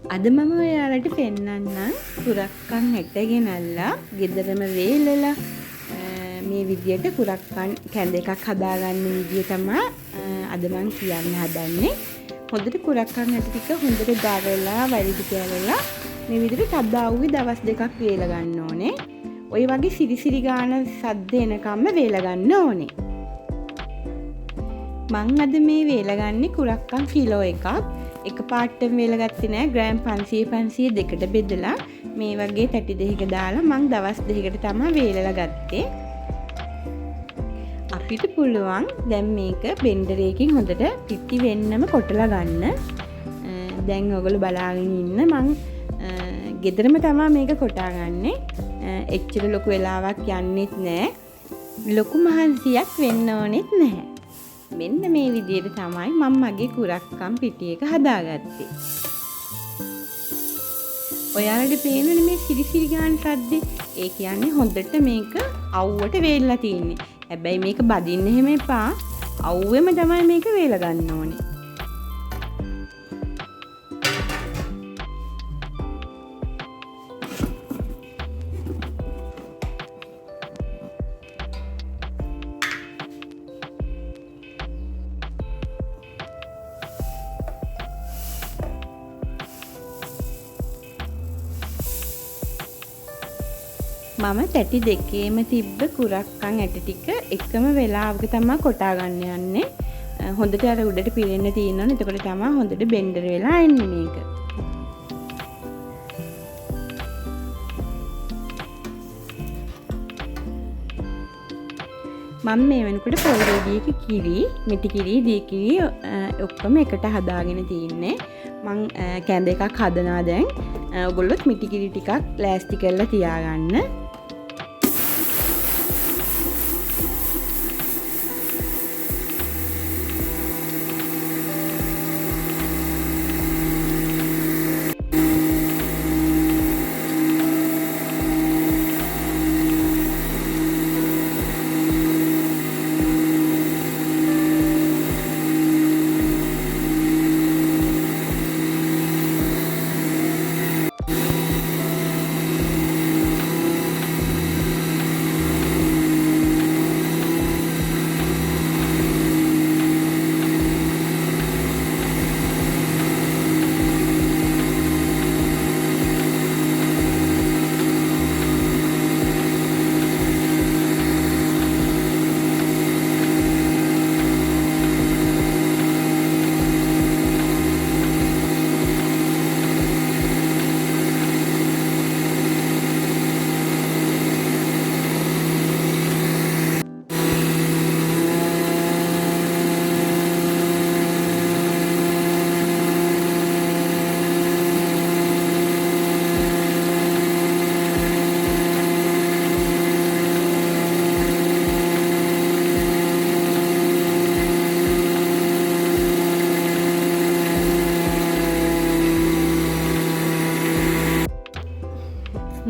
අද මම ඔයාලට පෙන්නන්නම් කුරක්කන් හැටගෙනල්ලා ගෙදරම වේලලා මේ විදියට කුරක්කන් කැඳ එකක් හදාගන්න විදිය තමයි අද මම කියන්න හදන්නේ. හොඳට කුරක්කන් හැට ටික හොඳට දරලා වරිදි කැලලා මේ විදියට තද්දාවුවේ දවස් දෙකක් වේලා ගන්න ඕනේ. ඔය වගේ සිරිසිරි ගාන සද්ද එනකම්ම වේලා ගන්න ඕනේ. මං අද මේ වේලගන්නේ කුරක්කන් කිලෝ එකක්. එක පාටම වේලගත්තේ නෑ. ග්‍රෑම් 500 දෙකට බෙදලා මේ වගේ තැටි දෙකක දාලා මං දවස් දෙකකට තමයි වේලලා ගත්තේ. අපිට පුළුවන් දැන් මේක බෙන්ඩරේකින් හොඳට පිටි වෙන්නම කොටලා ගන්න. දැන් ඔයගොල්ලෝ බලාගෙන ඉන්න මං ගෙදරම තමයි මේක කොටාගන්නේ. එච්චර ලොකු වෙලාවක් යන්නෙත් නෑ. ලොකු මහන්සියක් වෙන්න ඕනෙත් නැහැ. මෙන්න මේ විදිහට තමයි මම මගේ කුරක්කන් පිටි එක හදාගත්තේ. ඔයාලට පේනවනේ මේ සිරිසිරි ගාන සද්දේ. ඒ කියන්නේ හොඳට මේක අවුවට වේලලා තින්නේ. හැබැයි මේක බදින්න එහෙම එපා. අවුවෙම තමයි මේක වේලා ගන්න ඕනේ. මම තැටි දෙකේම තිබ්බ කුරක්කන් ඇට ටික එකම වෙලාවක තමයි කොටා ගන්න යන්නේ. හොඳට අර උඩට පිරෙන්න තියෙනවනේ. එතකොට තමයි හොඳට බෙන්ඩර් වෙලා එන්නේ මේක. මම මේ වෙනකොට පොල් රෙඩියක කිරි, මිටි කිරි, දී කිරි ඔක්කොම එකට හදාගෙන තින්නේ. මං කැඳ එකක් හදනවා දැන්. ඔයගොල්ලොත් මිටි කිරි ටිකක් ලෑස්ති කරලා තියාගන්න.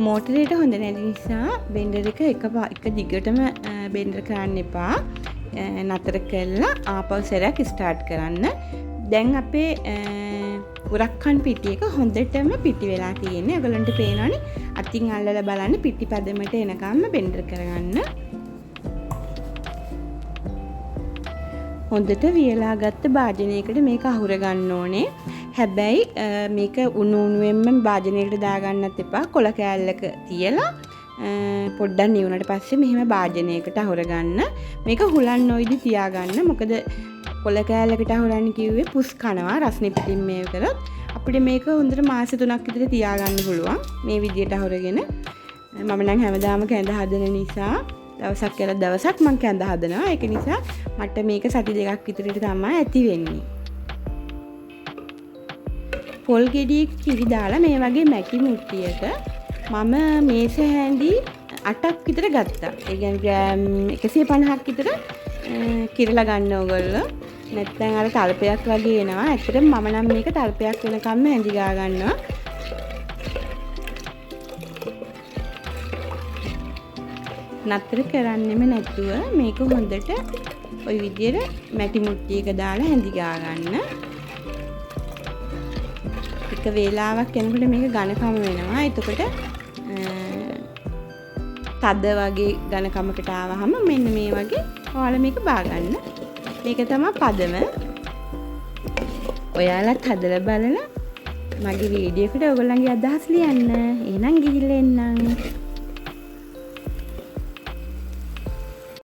මෝටරේට හොඳ නැති නිසා බෙන්ඩර් එක දිගටම බෙන්ඩර් කරන්න එපා. නතර කරලා ආපහු සැරයක් ස්ටාර්ට් කරන්න. දැන් අපේ කුරක්කන් පිටි එක හොඳටම පිටි වෙලා තියෙන්නේ. ඔයගලන්ට පේනවනේ. අතින් අල්ලලා බලන්න පිටි පදමට එනකම්ම බෙන්ඩර් කරගන්න. හොඳට වියලා ගත්ත භාජනයකට මේක අහුර ගන්න ඕනේ. හැබැයි මේක උණු උණුවෙන්ම භාජනයකට දාගන්නත් එපා. කොළ කෑල්ලක තියලා පොඩ්ඩක් නිවුනට පස්සේ මෙහෙම භාජනයකට අහුර ගන්න. මේක හුලන් නොයිදි තියාගන්න. මොකද කොළ කෑල්ලකට අහුරන්න කිව්වේ පුස් කනවා රස්නේ පිටින් මේ කරොත්. අපිට මේක හොඳට මාස 3ක් විතර තියාගන්න පුළුවන්. මේ විදියට අහුරගෙන මම නම් හැමදාම කැඳ හදන නිසා දවසක් කියලා දවසක් මම කැඳ හදනවා. ඒක නිසා මට මේක සති දෙකක් විතරට තමයි ඇති වෙන්නේ. පොල් ගෙඩියක කිරි දාලා මේ වගේ මැටි මුට්ටියක මම මේස හැඳි 8ක් විතර ගත්තා. ඒ කියන්නේ ග්‍රෑම් 150ක් විතර කිරලා ගන්න ඕගොල්ලෝ. නැත්නම් අර තල්පයක් වගේ එනවා. ඇත්තටම මම නම් මේක තල්පයක් වෙනකම්ම හැඳි ගා ගන්නවා. නතර කරන්නෙම නැතුව මේක හොඳට ওই විදියට මැටි මුට්ටියක දාලා හැඳි ගා ගන්න. එක වේලාවක් යනකොට මේක ඝනකම වෙනවා. එතකොට තද වගේ ඝනකමකට ආවහම මෙන්න මේ වගේ ඔයාලා මේක බාගන්න. මේක තමයි පදම. ඔයාලත් හදලා බලලා මගේ වීඩියෝ එකට ඔයගොල්ලන්ගේ අදහස් ලියන්න. එහෙනම් ගිහිල්ලා එන්නම්.